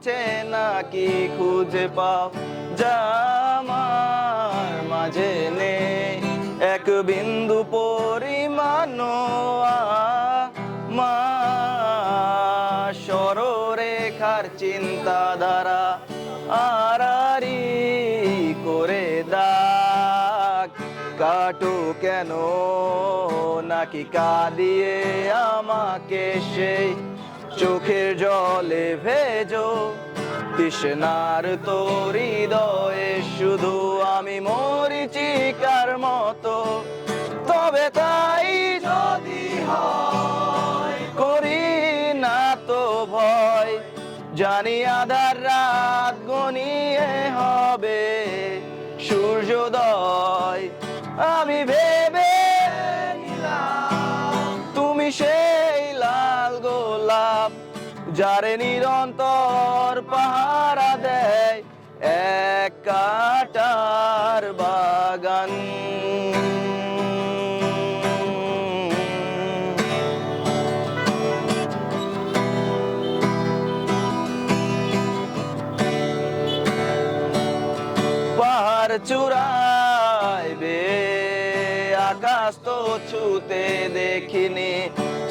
চেনা কি খুঁজে পাও যা আমার মাঝে নেই এক বিন্দু পরিমাণ মা সররেখার চিন্তাধারা আড়াআড়ি করে দাগ কাটো কেন নাকি কাঁদিয়ে আমাকে সেই চোখের জলে ভেজো তৃষ্ণার তোর হৃদয়ে শুধু আমি মরিচিকার মতো তবে তাই যদি হয় করি না তো ভয় জানি আধার রাত গনিয়ে হবে সূর্যোদয় আমি ভেবে নিলাম তুমি সেই লাল গোলাপ যারে নিরন্তর পাহারা দেয় এক কাঁটার বাগান পাহাড় চূড়ায় বে আকাশ তো ছুতে দেখিনি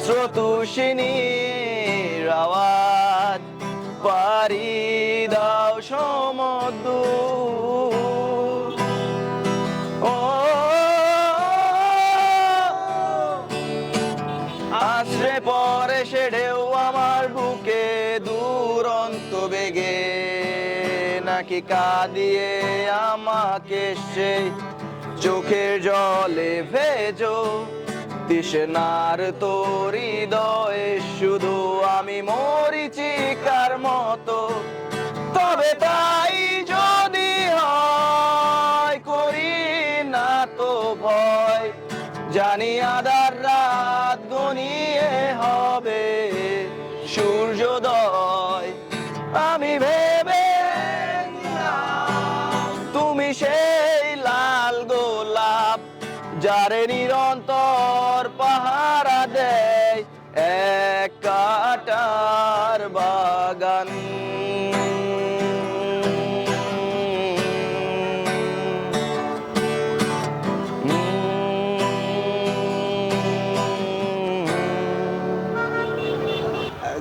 স্রোতস্বিনীর আওয়াজ পারি দাও সমুদ্র ও আশ্রে পরে সে ঢেউ আমার বুকে দুরন্ত বেগে নাকি কাঁদিয়ে আমাকে সেই চোখের জলে ভেজো তৃষ্ণার তোর হৃদয়ে শুধু আমি মরিচিকার মতো তবে তাই যদি হয় করি না তো ভয় জানি আধার রাত গনিয়ে হবে সূর্যোদয় আমি ভেবে নিলাম তুমি সেই লাল গোলাপ যারে নিরন্তর পাহারা দেয় এক কাঁটার বাগান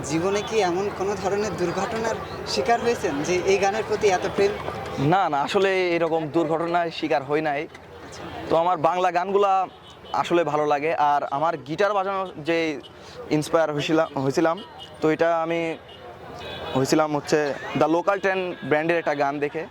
জীবনে কি এমন কোনো ধরনের দুর্ঘটনার শিকার হয়েছেন যে এই গানের প্রতি এত প্রেম? না না আসলে এরকম দুর্ঘটনার শিকার হই নাই তো আমার বাংলা গানগুলা আসলে ভালো লাগে আর আমার গিটার বাজানোর যে ইন্সপায়ার হয়েছিলাম তো এটা আমি হয়েছিলাম হচ্ছে দ্য লোকাল ট্রেন ব্র্যান্ডের একটা গান দেখে